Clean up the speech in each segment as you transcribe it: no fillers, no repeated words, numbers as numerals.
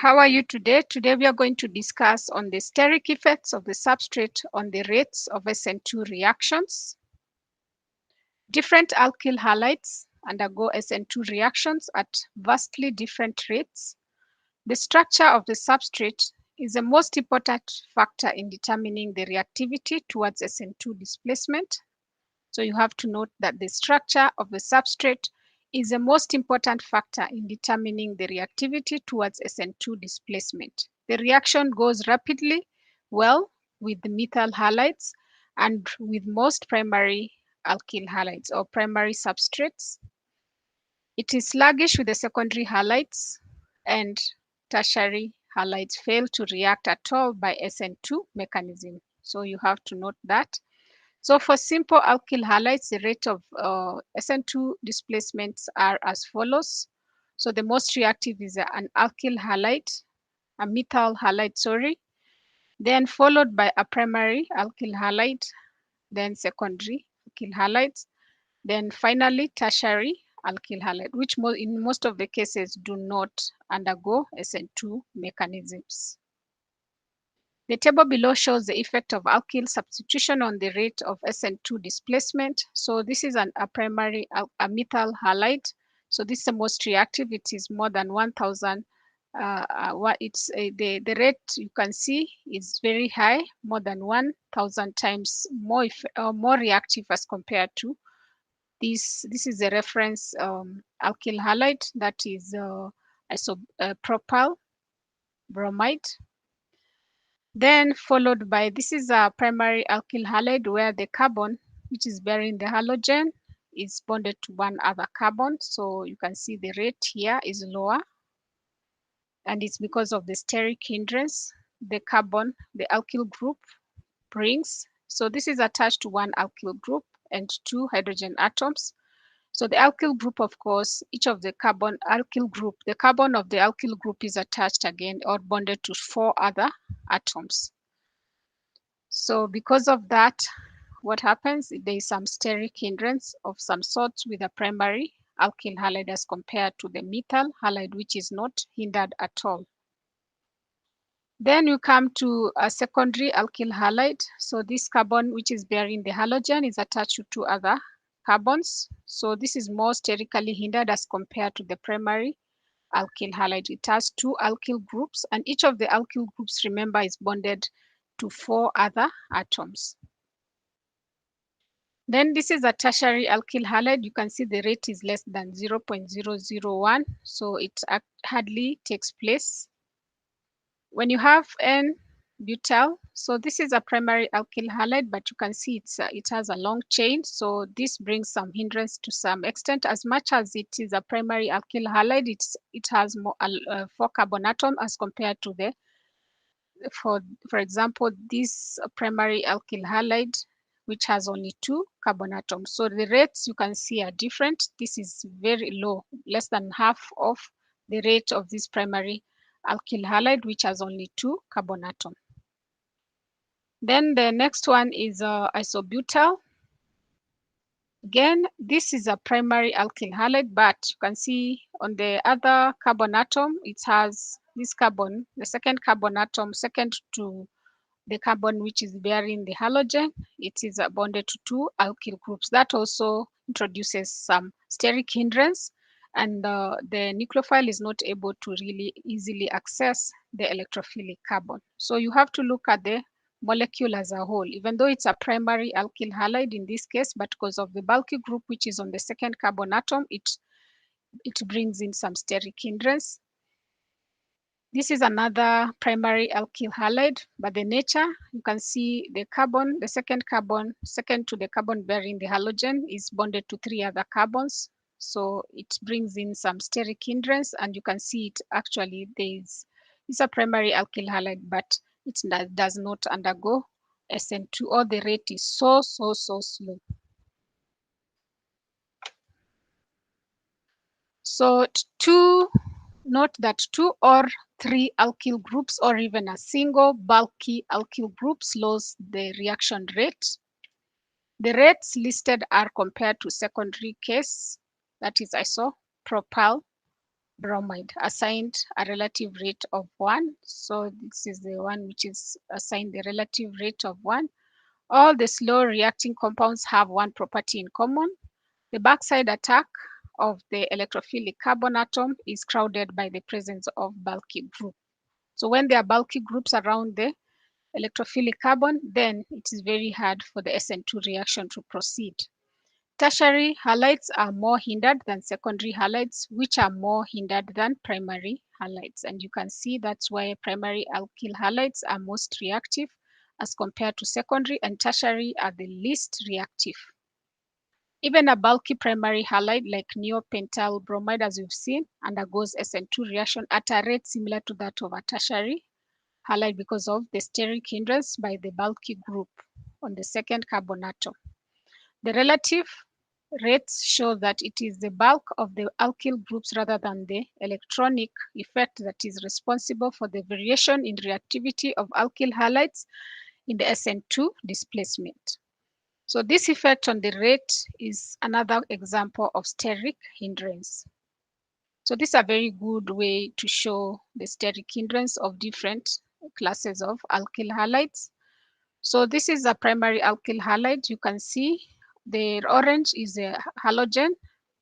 How are you today? Today we are going to discuss on the steric effects of the substrate on the rates of SN2 reactions. Different alkyl halides undergo SN2 reactions at vastly different rates. The structure of the substrate is the most important factor in determining the reactivity towards SN2 displacement. So you have to note that the structure of the substrate is the most important factor in determining the reactivity towards SN2 displacement. The reaction goes rapidly well with the methyl halides and with most primary alkyl halides or primary substrates. It is sluggish with the secondary halides, and tertiary halides fail to react at all by SN2 mechanism. So you have to note that. So for simple alkyl halides, the rate of SN2 displacements are as follows. So the most reactive is an alkyl halide, a methyl halide, sorry, then followed by a primary alkyl halide, then secondary alkyl halides, then finally tertiary alkyl halide, which in most of the cases do not undergo SN2 mechanisms. The table below shows the effect of alkyl substitution on the rate of SN2 displacement. So this is a primary a methyl halide. So this is the most reactive. It is more than 1,000. The rate you can see is very high, more than 1,000 times more reactive as compared to this. This is a reference alkyl halide, that is isopropyl bromide. Then followed by, this is a primary alkyl halide where the carbon which is bearing the halogen is bonded to one other carbon. So you can see the rate here is lower, and it's because of the steric hindrance the carbon, the alkyl group brings. So this is attached to one alkyl group and two hydrogen atoms. So the alkyl group, of course, each of the carbon the carbon of the alkyl group is attached again or bonded to four other atoms. So because of that, what happens? There is some steric hindrance of some sort with a primary alkyl halide as compared to the methyl halide, which is not hindered at all. Then you come to a secondary alkyl halide. So this carbon which is bearing the halogen is attached to two other carbons. So this is more sterically hindered as compared to the primary alkyl halide. It has two alkyl groups, and each of the alkyl groups, remember, is bonded to four other atoms. Then this is a tertiary alkyl halide. You can see the rate is less than 0.001, so it hardly takes place. When you have N-butyl, so this is a primary alkyl halide, but you can see it has a long chain, so this brings some hindrance to some extent. As much as it is a primary alkyl halide, it has more 4 carbon atoms as compared to the, for example, this primary alkyl halide, which has only 2 carbon atoms. So the rates you can see are different. This is very low, less than half of the rate of this primary alkyl halide, which has only 2 carbon atoms. Then the next one is isobutyl. Again, this is a primary alkyl halide, but you can see on the other carbon atom, it has this carbon, the second carbon atom, second to the carbon which is bearing the halogen, it is bonded to 2 alkyl groups. That also introduces some steric hindrance, and the nucleophile is not able to really easily access the electrophilic carbon. So you have to look at the molecule as a whole, even though it's a primary alkyl halide in this case, but because of the bulky group which is on the second carbon atom, it brings in some steric hindrance. This is another primary alkyl halide, but the nature, you can see the carbon, the second carbon, second to the carbon bearing the halogen, is bonded to 3 other carbons. So it brings in some steric hindrance, and you can see it actually, it's a primary alkyl halide, but it does not undergo SN2, or the rate is so slow. So note that 2 or 3 alkyl groups, or even a single bulky alkyl group, slows the reaction rate. The rates listed are compared to secondary case, that is isopropyl bromide assigned a relative rate of 1. So this is the one which is assigned the relative rate of 1. All the slow reacting compounds have one property in common. The backside attack of the electrophilic carbon atom is crowded by the presence of bulky group. So when there are bulky groups around the electrophilic carbon, then it is very hard for the SN2 reaction to proceed. Tertiary halides are more hindered than secondary halides, which are more hindered than primary halides. And you can see that's why primary alkyl halides are most reactive as compared to secondary, and tertiary are the least reactive. Even a bulky primary halide like neopentyl bromide, as you've seen, undergoes SN2 reaction at a rate similar to that of a tertiary halide because of the steric hindrance by the bulky group on the second carbon atom. The relative rates show that it is the bulk of the alkyl groups rather than the electronic effect that is responsible for the variation in reactivity of alkyl halides in the SN2 displacement. So this effect on the rate is another example of steric hindrance. So this is a very good way to show the steric hindrance of different classes of alkyl halides. So this is a primary alkyl halide. You can see the orange is a halogen,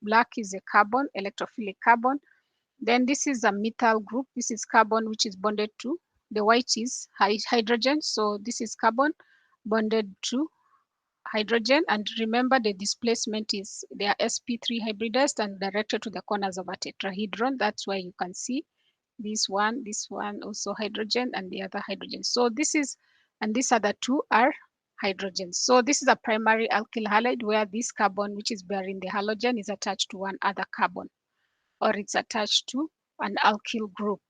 black is a carbon, electrophilic carbon. Then this is a methyl group. This is carbon which is bonded to, the white is hydrogen. So this is carbon bonded to hydrogen. And remember the displacement is they are sp3 hybridized and directed to the corners of a tetrahedron. That's why you can see this one also hydrogen, and the other hydrogen. So this is, and these other two are hydrogens. So this is a primary alkyl halide where this carbon which is bearing the halogen is attached to one other carbon, or it's attached to an alkyl group.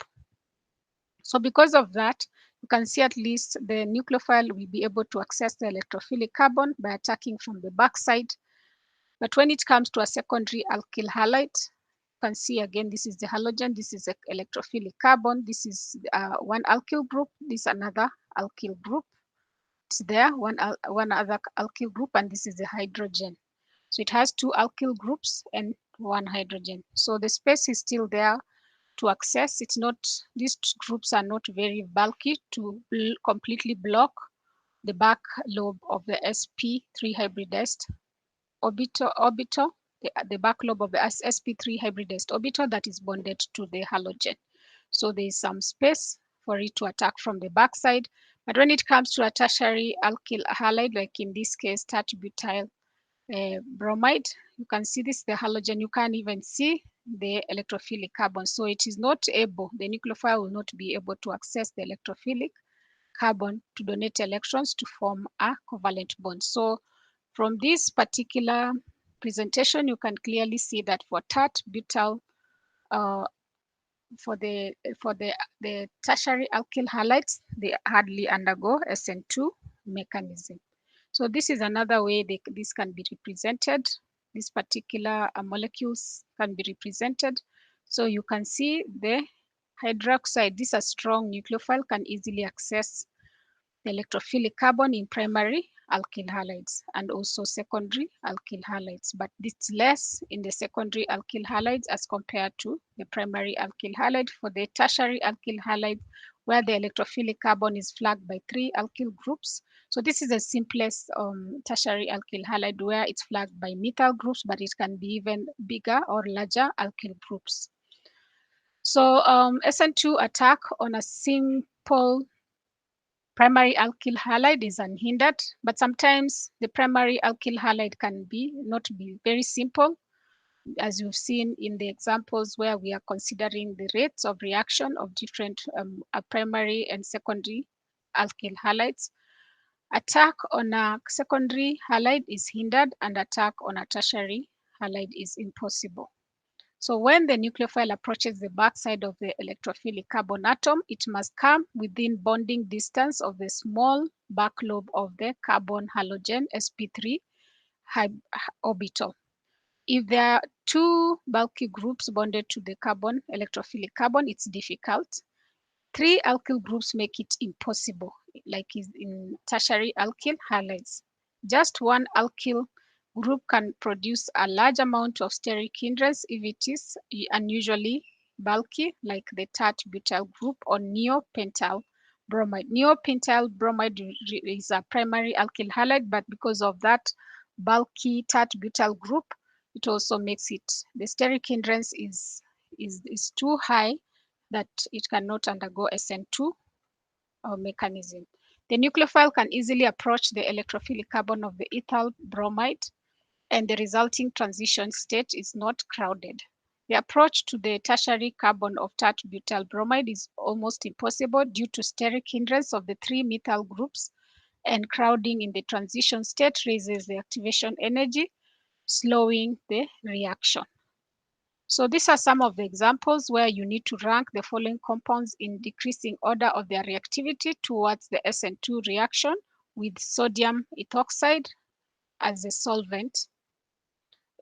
So because of that, you can see at least the nucleophile will be able to access the electrophilic carbon by attacking from the backside. But when it comes to a secondary alkyl halide, you can see again, this is the halogen, this is the electrophilic carbon, this is one alkyl group, this is another alkyl group. It's there, one other alkyl group, and this is the hydrogen. So it has two alkyl groups and one hydrogen. So the space is still there to access. It's not, these groups are not very bulky to completely block the back lobe of the sp3 hybridized orbital, the back lobe of the sp3 hybridized orbital that is bonded to the halogen. So there is some space for it to attack from the backside. But when it comes to a tertiary alkyl halide, like in this case, tert-butyl bromide, you can see this, the halogen, you can't even see the electrophilic carbon. So it is not able, the nucleophile will not be able to access the electrophilic carbon to donate electrons to form a covalent bond. So from this particular presentation, you can clearly see that for tert-butyl, uh, for the tertiary alkyl halides, they hardly undergo SN2 mechanism. So this is another way this can be represented. These particular molecules can be represented. So you can see the hydroxide, this is a strong nucleophile, can easily access the electrophilic carbon in primary alkyl halides and also secondary alkyl halides, but it's less in the secondary alkyl halides as compared to the primary alkyl halide. For the tertiary alkyl halide, where the electrophilic carbon is flagged by 3 alkyl groups. So this is the simplest tertiary alkyl halide where it's flagged by methyl groups, but it can be even bigger or larger alkyl groups. So SN2 attack on a simple primary alkyl halide is unhindered, but sometimes the primary alkyl halide can not be very simple, as you've seen in the examples where we are considering the rates of reaction of different primary and secondary alkyl halides. Attack on a secondary halide is hindered, and attack on a tertiary halide is impossible. So when the nucleophile approaches the backside of the electrophilic carbon atom, it must come within bonding distance of the small back lobe of the carbon halogen sp3 orbital. If there are two bulky groups bonded to the carbon, electrophilic carbon, it's difficult. 3 alkyl groups make it impossible, like in tertiary alkyl halides. Just one alkyl group can produce a large amount of steric hindrance if it is unusually bulky, like the tert butyl group, or neopentyl bromide. Neopentyl bromide is a primary alkyl halide, but because of that bulky tert butyl group, it also makes it, the steric hindrance is too high that it cannot undergo SN2 mechanism. The nucleophile can easily approach the electrophilic carbon of the ethyl bromide, and the resulting transition state is not crowded. The approach to the tertiary carbon of tert butyl bromide is almost impossible due to steric hindrance of the three methyl groups, and crowding in the transition state raises the activation energy, slowing the reaction. So these are some of the examples where you need to rank the following compounds in decreasing order of their reactivity towards the SN2 reaction, with sodium ethoxide as a solvent.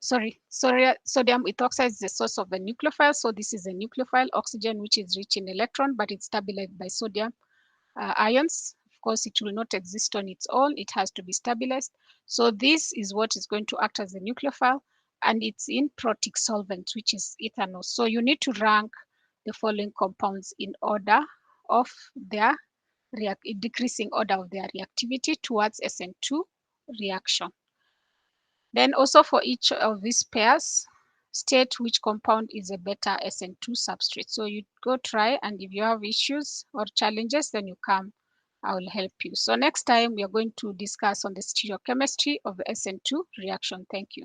Sodium ethoxide is the source of the nucleophile. So this is a nucleophile, oxygen, which is rich in electron, but it's stabilized by sodium ions. Of course, it will not exist on its own. It has to be stabilized. So this is what is going to act as a nucleophile, and it's in protic solvent, which is ethanol. So you need to rank the following compounds in order of their decreasing order of their reactivity towards SN2 reaction. Then also for each of these pairs, state which compound is a better SN2 substrate. So you go try, and if you have issues or challenges, then you come, I will help you. So next time we are going to discuss on the stereochemistry of the SN2 reaction. Thank you.